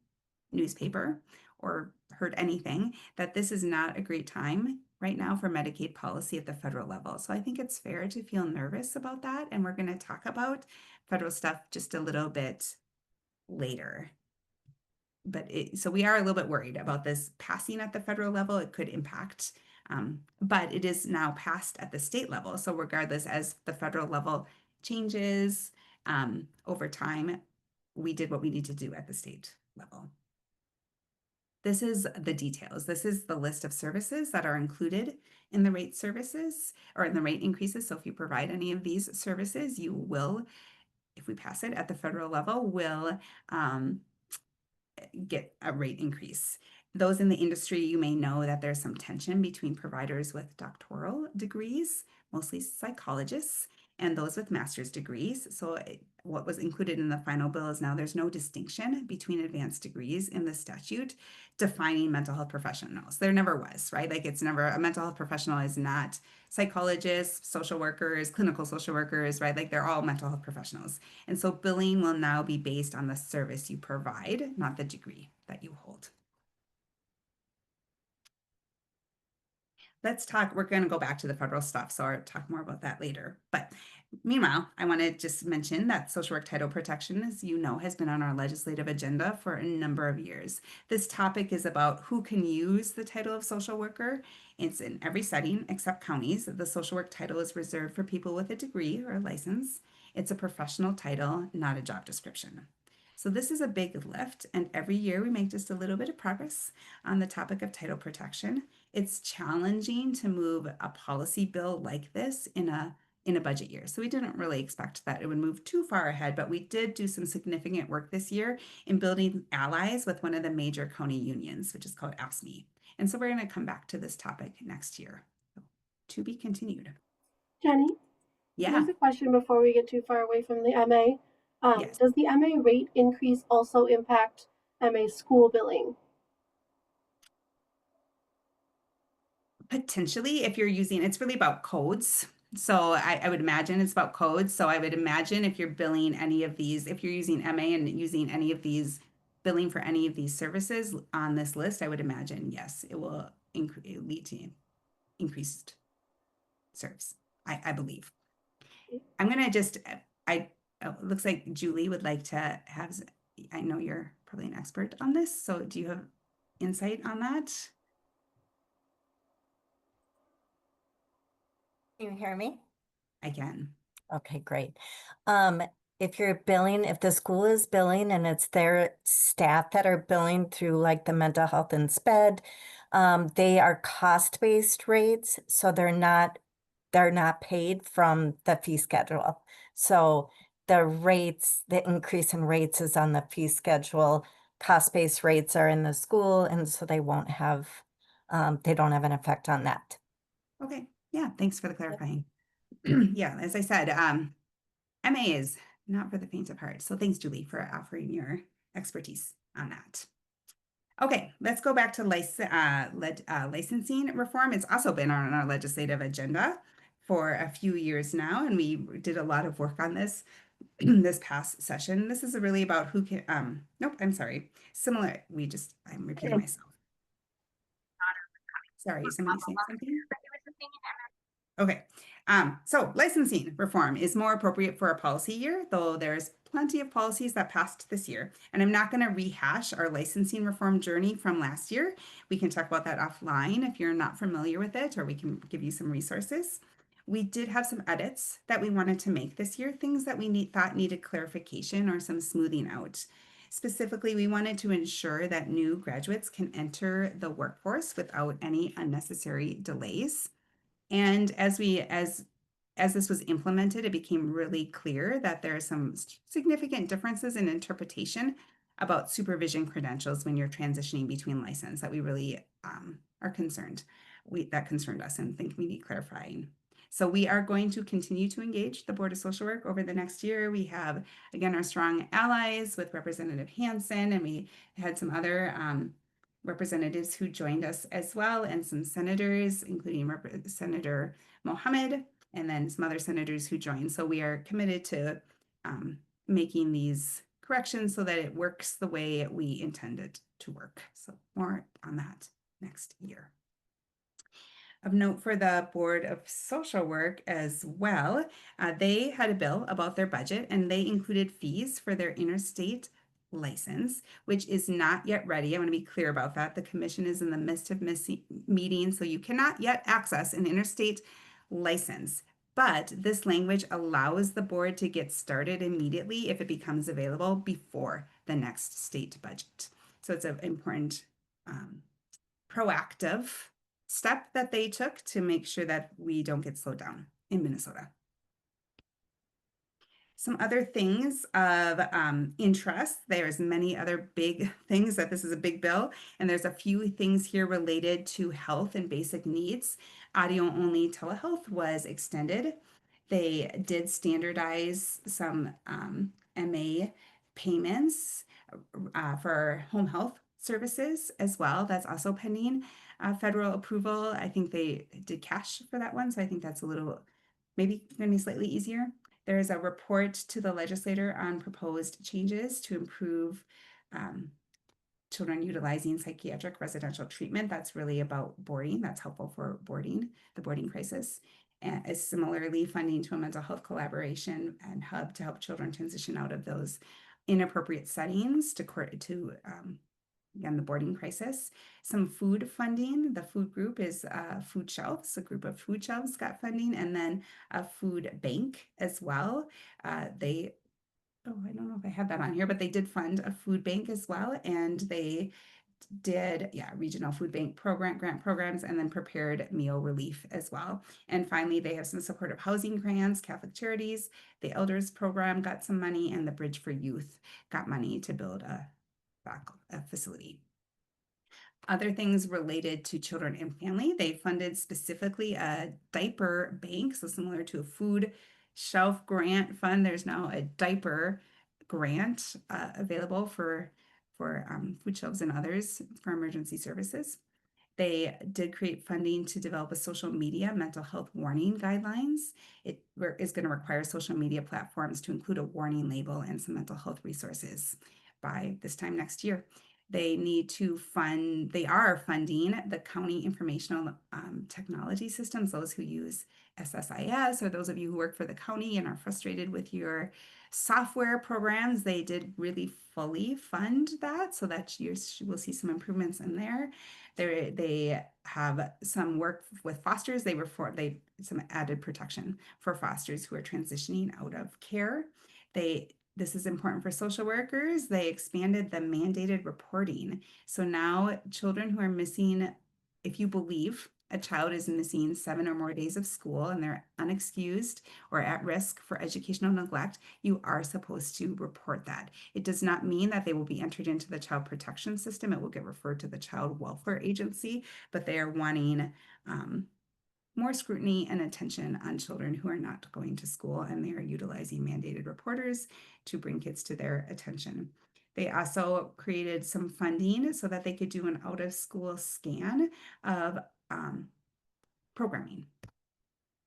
newspaper or heard anything, that this is not a great time right now for Medicaid policy at the federal level. So I think it's fair to feel nervous about that. And we're going to talk about federal stuff just a little bit later. But so we are a little bit worried about this passing at the federal level. It could impact, but it is now passed at the state level. So regardless, as the federal level changes over time, we did what we need to do at the state level. This is the details. This is the list of services that are included in the rate services or in the rate increases. So if you provide any of these services, you will, if we pass it at the federal level, will get a rate increase. Those in the industry, you may know that there's some tension between providers with doctoral degrees, mostly psychologists, and those with master's degrees. So what was included in the final bill is now there's no distinction between advanced degrees in the statute defining mental health professionals. There never was, right? Like it's never, a mental health professional is not psychologists, social workers, clinical social workers, right? Like they're all mental health professionals. And so billing will now be based on the service you provide, not the degree that you hold. Let's talk, we're going to go back to the federal stuff, so I'll talk more about that later. But meanwhile, I want to just mention that social work title protection, as you know, has been on our legislative agenda for a number of years. This topic is about who can use the title of social worker. It's in every setting except counties. The social work title is reserved for people with a degree or a license. It's a professional title, not a job description. So this is a big lift, and every year we make just a little bit of progress on the topic of title protection. It's challenging to move a policy bill like this in a budget year. So we didn't really expect that it would move too far ahead, but we did do some significant work this year in building allies with one of the major county unions, which is called ASME. And so we're going to come back to this topic next year. So, to be continued. Jenny, Yeah. there's a question before we get too far away from the MA. Yes. Does the MA rate increase also impact MA school billing? Potentially, if you're using, it's really about codes. So I would imagine it's about codes. So I would imagine if you're billing any of these, if you're using MA and using any of these, billing for any of these services on this list, I would imagine, yes, it will lead to increased serves, I believe. I'm going to just, it looks like Julie would like to have, I know you're probably an expert on this. So do you have insight on that? Can you hear me? I can. Okay, great. If you're billing, if the school is billing and it's their staff that are billing through like the mental health and SPED, they are cost-based rates, so they're not paid from the fee schedule. So the rates, the increase in rates is on the fee schedule. Cost-based rates are in the school, and so they won't have, they don't have an effect on that. Okay. Yeah. Thanks for the clarifying. Yeah. As I said, MA is not for the faint of heart. So thanks, Julie, for offering your expertise on that. Okay, let's go back to licensing reform. It's also been on our legislative agenda for a few years now, and we did a lot of work on this this past session. This is really about who can, nope, I'm sorry. Similar, I'm repeating myself. Sorry, somebody saying something? Okay, so licensing reform is more appropriate for a policy year, though there's plenty of policies that passed this year. And I'm not going to rehash our licensing reform journey from last year. We can talk about that offline if you're not familiar with it, or we can give you some resources. We did have some edits that we wanted to make this year, things that we thought needed clarification or some smoothing out. Specifically, we wanted to ensure that new graduates can enter the workforce without any unnecessary delays. And as this was implemented, it became really clear that there are some significant differences in interpretation about supervision credentials when you're transitioning between license that we really are concerned. That concerned us and think we need clarifying. So we are going to continue to engage the Board of Social Work over the next year. We have, again, our strong allies with Representative Hansen, and we had some other representatives who joined us as well, and some senators, including Senator Mohammed, and then some other senators who joined. So we are committed to making these corrections so that it works the way we intended to work. So more on that next year. Of note for the Board of Social Work as well, they had a bill about their budget, and they included fees for their interstate license, which is not yet ready. I want to be clear about that. The commission is in the midst of meeting, so you cannot yet access an interstate license. But this language allows the board to get started immediately if it becomes available before the next state budget. So it's an important proactive step that they took to make sure that we don't get slowed down in Minnesota. Some other things of interest. There's many other big things that this is a big bill, and there's a few things here related to health and basic needs. Audio-only telehealth was extended. They did standardize some MA payments for home health services as well. That's also pending federal approval. I think they did cash for that one, so I think that's a little, maybe going to be slightly easier. There is a report to the legislator on proposed changes to improve children utilizing psychiatric residential treatment. That's really about boarding. That's helpful for boarding, the boarding crisis. And is similarly funding to a mental health collaboration and hub to help children transition out of those inappropriate settings to again, the boarding crisis. Some food funding. The food group is food shelves. A group of food shelves got funding, and then a food bank as well. I don't know if I have that on here, but they did fund a food bank as well, and they did, regional food bank grant programs, and then prepared meal relief as well. And finally, they have some supportive housing grants, Catholic Charities, the Elders Program got some money, and the Bridge for Youth got money to build a facility. Other things related to children and family, they funded specifically a diaper bank, so similar to a food shelf grant fund. There's now a diaper grant available for food shelves and others for emergency services. They did create funding to develop a social media mental health warning guidelines. It is going to require social media platforms to include a warning label and some mental health resources by this time next year. They are funding the county informational technology systems, those who use SSIS, or those of you who work for the county and are frustrated with your software programs. They did really fully fund that, so that you will see some improvements in there. They have some work with fosters. Some added protection for fosters who are transitioning out of care. This is important for social workers. They expanded the mandated reporting. So now children who are missing, if you believe a child is missing 7 or more days of school and they're unexcused or at risk for educational neglect, you are supposed to report that. It does not mean that they will be entered into the child protection system. It will get referred to the child welfare agency, but they are wanting more scrutiny and attention on children who are not going to school, and they are utilizing mandated reporters to bring kids to their attention. They also created some funding so that they could do an out-of-school scan of programming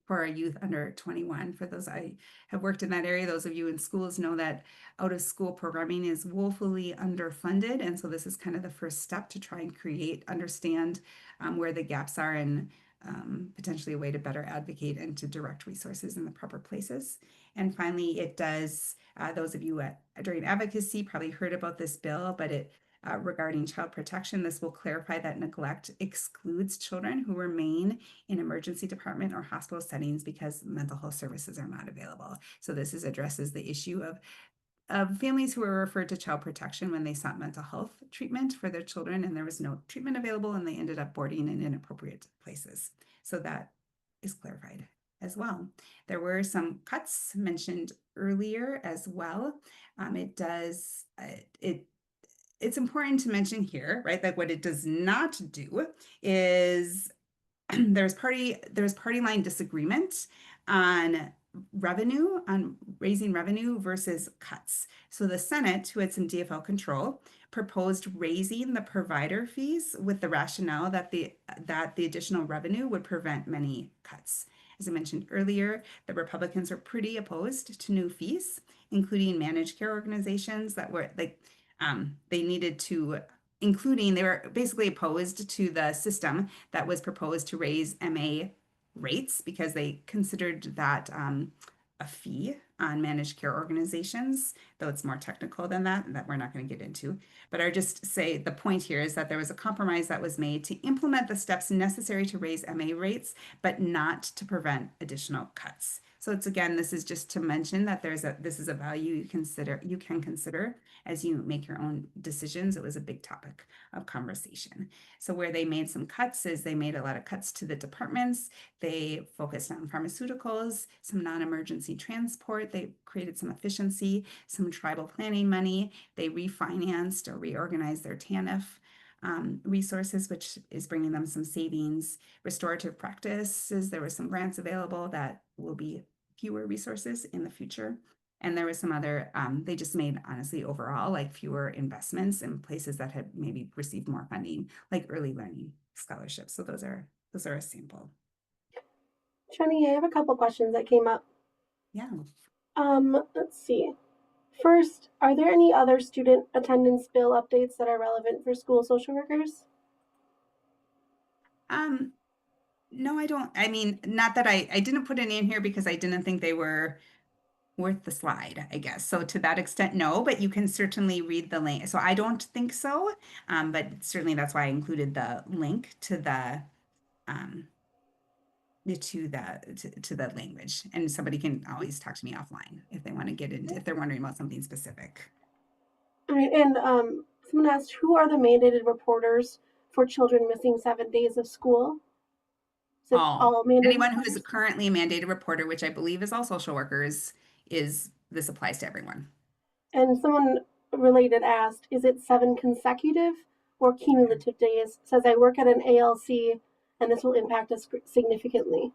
for our youth under 21. For those, I have worked in that area. Those of you in schools know that out-of-school programming is woefully underfunded, and so this is kind of the first step to try and understand where the gaps are, and potentially a way to better advocate and to direct resources in the proper places. And finally, it does, those of you during advocacy probably heard about this bill, but regarding child protection, this will clarify that neglect excludes children who remain in emergency department or hospital settings because mental health services are not available. So this addresses the issue of families who were referred to child protection when they sought mental health treatment for their children, and there was no treatment available, and they ended up boarding in inappropriate places. So that is clarified as well. There were some cuts mentioned earlier as well. It's important to mention here, right, that what it does not do is there's party line disagreement on raising revenue versus cuts. So the Senate, who had some DFL control, proposed raising the provider fees with the rationale that the additional revenue would prevent many cuts. As I mentioned earlier, the Republicans are pretty opposed to new fees, including managed care organizations that were they were basically opposed to the system that was proposed to raise MA rates because they considered that a fee on managed care organizations, though it's more technical than that we're not going to get into. But I just say the point here is that there was a compromise that was made to implement the steps necessary to raise MA rates, but not to prevent additional cuts. So it's again, this is just to mention that this is a value you can consider as you make your own decisions. It was a big topic of conversation. So where they made some cuts is they made a lot of cuts to the departments. They focused on pharmaceuticals, some non-emergency transport. They created some efficiency, some tribal planning money. They refinanced or reorganized their TANF resources, which is bringing them some savings. Restorative practices, there were some grants available that will be fewer resources in the future. And there was some other, they just made, honestly, overall, like fewer investments in places that had maybe received more funding, like early learning scholarships. So those are a sample. Jenny, I have a couple questions that came up. Yeah. Let's see. First, are there any other student attendance bill updates that are relevant for school social workers? No, I don't. I mean, not that I didn't put it in here because I didn't think they were worth the slide, I guess. So to that extent, no, but you can certainly read the link. So I don't think so, but certainly that's why I included the link to the to the language. And somebody can always talk to me offline if they want to get into, if they're wondering about something specific. All right, and someone asked, who are the mandated reporters for children missing 7 days of school? Is it all mandated Anyone who is reporters? currently a mandated reporter, which I believe is all social workers, this applies to everyone. And someone related asked, is it 7 consecutive or cumulative days? Says I work at an ALC and this will impact us significantly.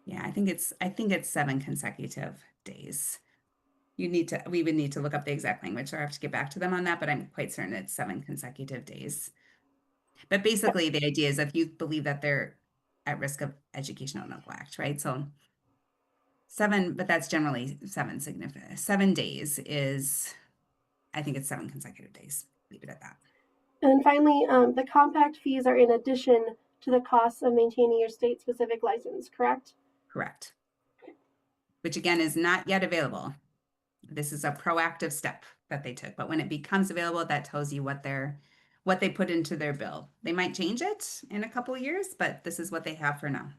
Yeah, I think it's 7 consecutive days. We would need to look up the exact language, so I have to get back to them on that, but I'm quite certain it's 7 consecutive days. But basically the idea is if you believe that they're at risk of educational neglect, right? So 7, but that's generally 7 significant. 7 days is, I think it's 7 consecutive days. Leave it at that. And then finally, the compact fees are in addition to the costs of maintaining your state-specific license, correct? Correct. Which again is not yet available. This is a proactive step that they took, but when it becomes available, that tells you what they put into their bill. They might change it in a couple of years, but this is what they have for now.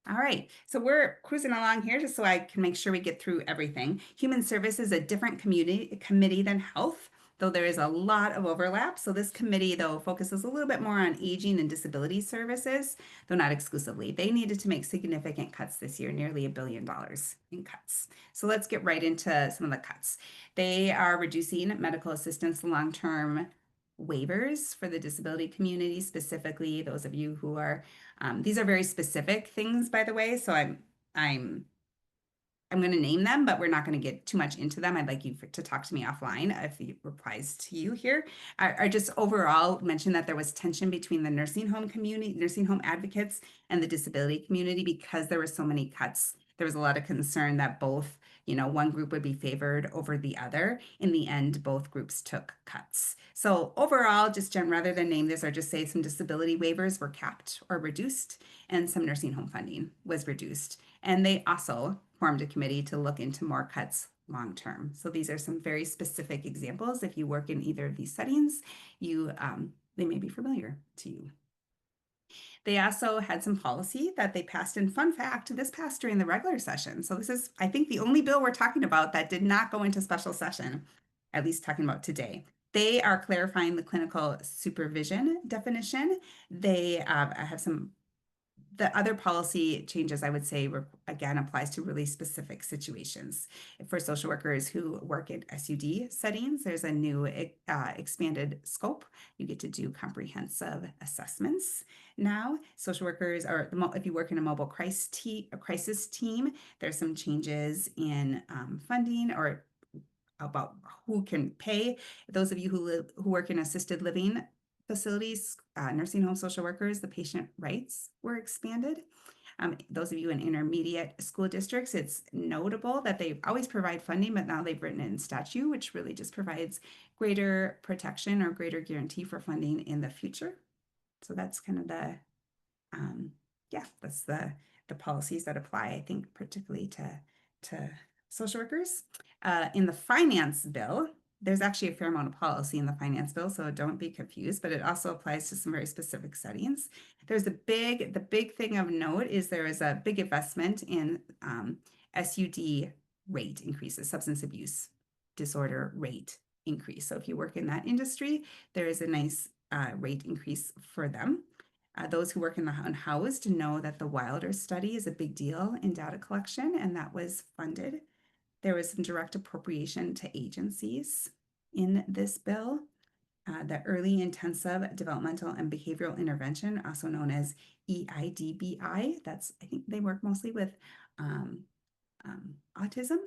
All right, so we're cruising along here just so I can make sure we get through everything. Human Services is a different committee than Health, though there is a lot of overlap. So this committee, though, focuses a little bit more on aging and disability services, though not exclusively. They needed to make significant cuts this year, nearly $1 billion in cuts. So let's get right into some of the cuts. They are reducing medical assistance long-term waivers for the disability community, specifically those of you who are, these are very specific things, by the way, so I'm going to name them, but we're not going to get too much into them. I'd like you to talk to me offline if it applies to you here. I just overall mentioned that there was tension between the nursing home community, nursing home advocates, and the disability community because there were so many cuts. There was a lot of concern that both, one group would be favored over the other. In the end, both groups took cuts. So overall, just rather than name this or just say some disability waivers were capped or reduced, and some nursing home funding was reduced. And they also formed a committee to look into more cuts long term. So these are some very specific examples. If you work in either of these settings, they may be familiar to you. They also had some policy that they passed in, fun fact, this passed during the regular session. So this is, I think, the only bill we're talking about that did not go into special session, at least talking about today. They are clarifying the clinical supervision definition. They have the other policy changes, I would say, again, applies to really specific situations. For social workers who work in SUD settings, there's a new expanded scope. You get to do comprehensive assessments now. Social workers, or if you work in a mobile crisis team, there's some changes in funding or about who can pay. Those of you who work in assisted living facilities, nursing home social workers, the patient rights were expanded. Those of you in intermediate school districts, it's notable that they always provide funding, but now they've written it in statute, which really just provides greater protection or greater guarantee for funding in the future. So that's kind of that's the policies that apply, I think, particularly to social workers. In the finance bill, there's actually a fair amount of policy in the finance bill, so don't be confused, but it also applies to some very specific settings. The big thing of note is there is a big investment in SUD rate increases, substance abuse disorder rate increase. So if you work in that industry, there is a nice rate increase for them. Those who work in the unhoused know that the Wilder study is a big deal in data collection, and that was funded. There was some direct appropriation to agencies in this bill. The Early Intensive Developmental and Behavioral Intervention, also known as EIDBI, I think they work mostly with autism.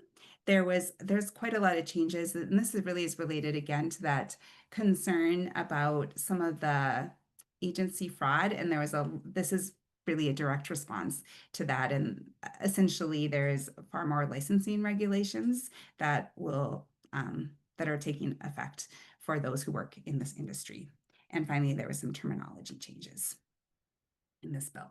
There's quite a lot of changes, and this really is related again to that concern about some of the agency fraud, and this is really a direct response to that. And essentially, there's far more licensing regulations that are taking effect for those who work in this industry. And finally, there was some terminology changes in this bill.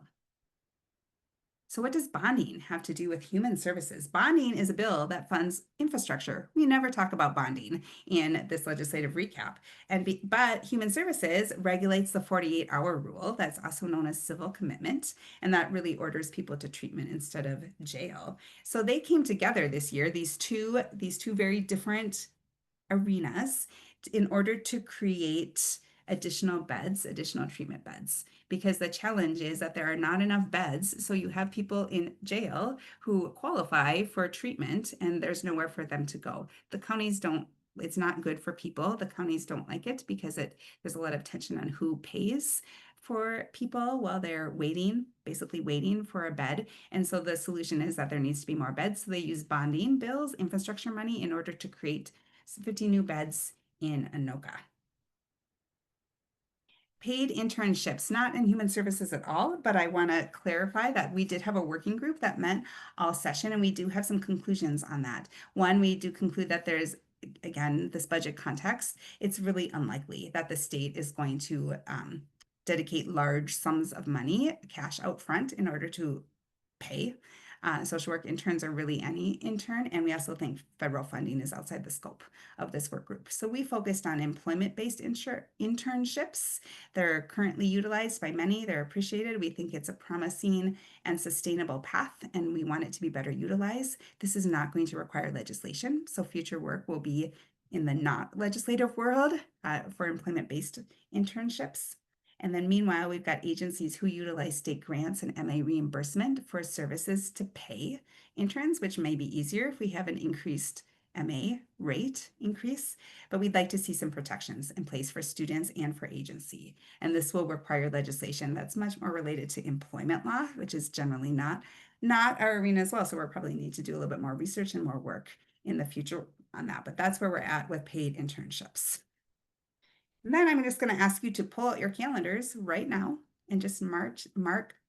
So what does bonding have to do with human services? Bonding is a bill that funds infrastructure. We never talk about bonding in this legislative recap. But human services regulates the 48-hour rule, that's also known as civil commitment, and that really orders people to treatment instead of jail. So they came together this year, these two very different arenas, in order to create additional treatment beds, because the challenge is that there are not enough beds. So you have people in jail who qualify for treatment and there's nowhere for them to go. The counties it's not good for people. The counties don't like it because there's a lot of tension on who pays for people while they're basically waiting for a bed. And so the solution is that there needs to be more beds. So they use bonding bills, infrastructure money, in order to create 50 new beds in Anoka. Paid internships, not in human services at all, but I want to clarify that we did have a working group that met all session, and we do have some conclusions on that. One, we do conclude that there's, again, this budget context, it's really unlikely that the state is going to dedicate large sums of money, cash out front, in order to pay. Social work interns are really any intern, and we also think federal funding is outside the scope of this work group. So we focused on employment-based internships. They're currently utilized by many. They're appreciated. We think it's a promising and sustainable path, and we want it to be better utilized. This is not going to require legislation, so future work will be in the not legislative world for employment-based internships. And then meanwhile, we've got agencies who utilize state grants and MA reimbursement for services to pay interns, which may be easier if we have an increased MA rate increase, but we'd like to see some protections in place for students and for agency. And this will require legislation that's much more related to employment law, which is generally not our arena as well. So we'll probably need to do a little bit more research and more work in the future on that, but that's where we're at with paid internships. And then I'm just going to ask you to pull out your calendars right now and just mark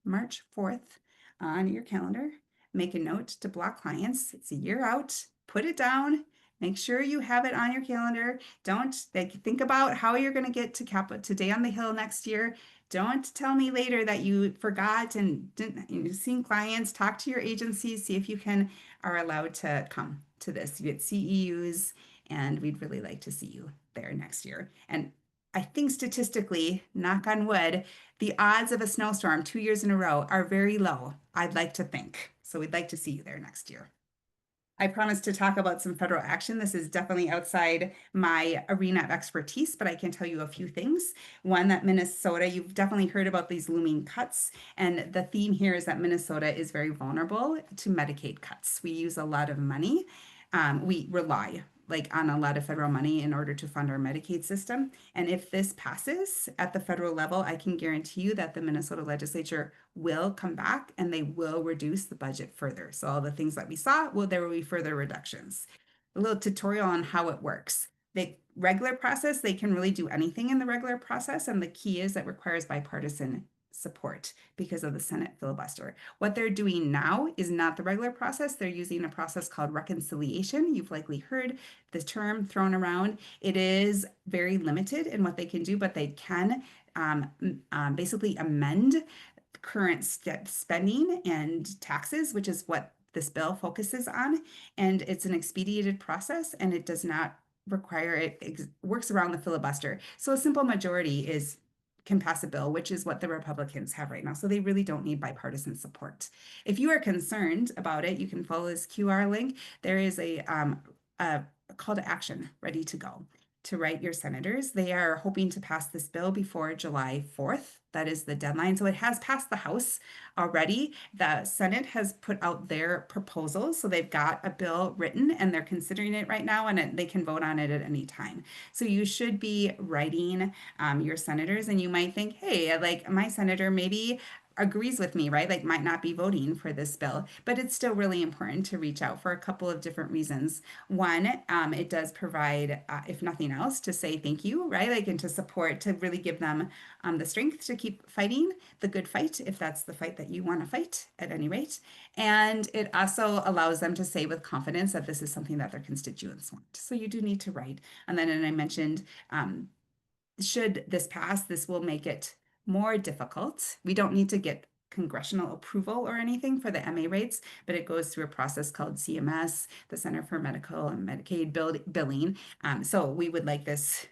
March 4th on your calendar. Make a note to block clients. It's a year out. Put it down. Make sure you have it on your calendar. Don't think about how you're going to get to Day on the Hill next year. Don't tell me later that you forgot and didn't see clients. Talk to your agencies. See if you are allowed to come to this. You get CEUs, and we'd really like to see you there next year. And I think statistically, knock on wood, the odds of a snowstorm 2 years in a row are very low, I'd like to think. So we'd like to see you there next year. I promised to talk about some federal action. This is definitely outside my arena of expertise, but I can tell you a few things. One, that Minnesota, you've definitely heard about these looming cuts. And the theme here is that Minnesota is very vulnerable to Medicaid cuts. We use a lot of money. We rely on a lot of federal money in order to fund our Medicaid system. And if this passes at the federal level, I can guarantee you that the Minnesota legislature will come back and they will reduce the budget further. So all the things that we saw, there will be further reductions. A little tutorial on how it works. The regular process, they can really do anything in the regular process. And the key is that requires bipartisan support because of the Senate filibuster. What they're doing now is not the regular process. They're using a process called reconciliation. You've likely heard the term thrown around. It is very limited in what they can do, but they can basically amend current spending and taxes, which is what this bill focuses on. And it's an expedited process, and it does not require it works around the filibuster. So a simple majority can pass a bill, which is what the Republicans have right now. So they really don't need bipartisan support. If you are concerned about it, you can follow this QR link. There is a call to action ready to go to write your senators. They are hoping to pass this bill before July 4th. That is the deadline. So it has passed the House already. The Senate has put out their proposals. So they've got a bill written and they're considering it right now, and they can vote on it at any time. So you should be writing your senators, and you might think, hey, like my senator maybe agrees with me, right? Like might not be voting for this bill, but it's still really important to reach out for a couple of different reasons. One, it does provide, if nothing else, to say thank you, right? Like, and to support, to really give them the strength to keep fighting the good fight, if that's the fight that you want to fight at any rate. And it also allows them to say with confidence that this is something that their constituents want. So you do need to write. And then, and I mentioned, should this pass, this will make it more difficult. We don't need to get congressional approval or anything for the MA rates, but it goes through a process called CMS, the Center for Medical and Medicaid Billing. So we would like this.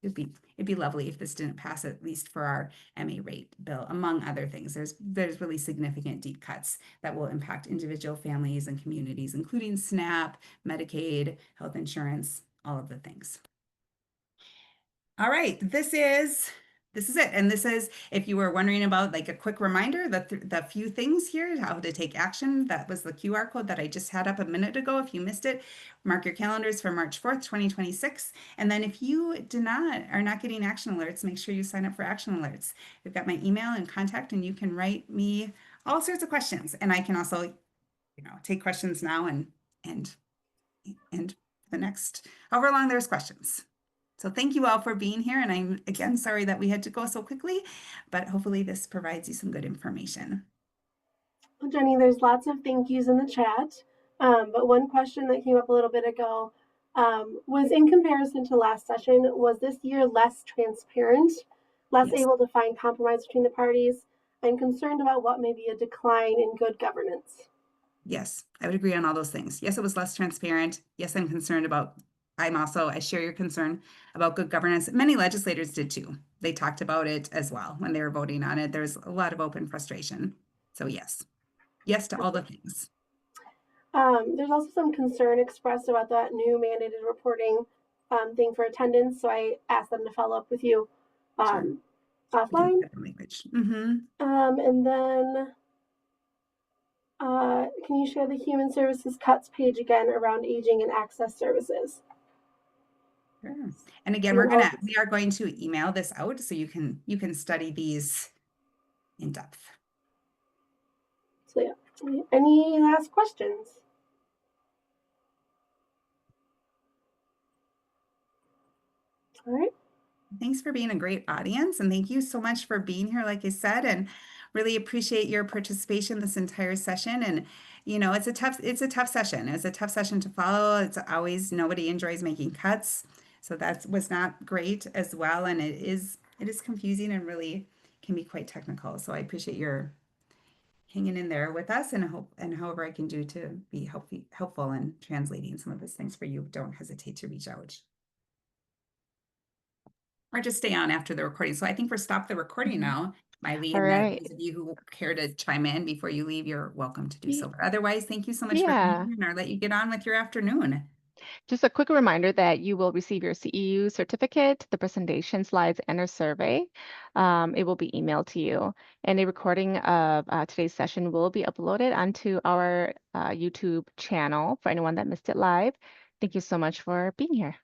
It'd be lovely if this didn't pass, at least for our MA rate bill, among other things. There's really significant deep cuts that will impact individual families and communities, including SNAP, Medicaid, health insurance, all of the things. All right, this is it. And this is, if you were wondering about like a quick reminder, the few things here, how to take action, that was the QR code that I just had up a minute ago. If you missed it, mark your calendars for March 4th, 2026. And then if you are not getting action alerts, make sure you sign up for action alerts. I've got my email and contact, and you can write me all sorts of questions. And I can also, take questions now and the next, however long there's questions. So thank you all for being here. And I'm again sorry that we had to go so quickly, but hopefully this provides you some good information. Well, Jenny, there's lots of thank yous in the chat. But one question that came up a little bit ago was, in comparison to last session, was this year less transparent, less able to find compromise between the parties? I'm concerned about what may be a decline in good governance. Yes, I would agree on all those things. Yes, it was less transparent. Yes, I'm concerned about, I share your concern about good governance. Many legislators did too. They talked about it as well when they were voting on it. There's a lot of open frustration. So yes to all the things. There's also some concern expressed about that new mandated reporting thing for attendance. So I asked them to follow up with you offline. And then can you share the Human Services cuts page again around aging and access services? Sure. And again, we are going to email this out so you can study these in depth. So yeah, any last questions? All right. Thanks for being a great audience, and thank you so much for being here, like I said, and really appreciate your participation this entire session. And it's a tough session. It's a tough session to follow. It's always, nobody enjoys making cuts, so that was not great as well. And it is confusing and really can be quite technical. So I appreciate your hanging in there with us, and however I can do to be helpful in translating some of those things for you, don't hesitate to reach out. Or just stay on after the recording. So I think we're stopped the recording now, Miley. All and right. those of you who care to chime in before you leave, you're welcome to do so. But otherwise, thank you so much for being here, and I'll let you get on with your afternoon. Just a quick reminder that you will receive your CEU certificate, the presentation slides, and a survey. It will be emailed to you. And a recording of today's session will be uploaded onto our YouTube channel for anyone that missed it live. Thank you so much for being here.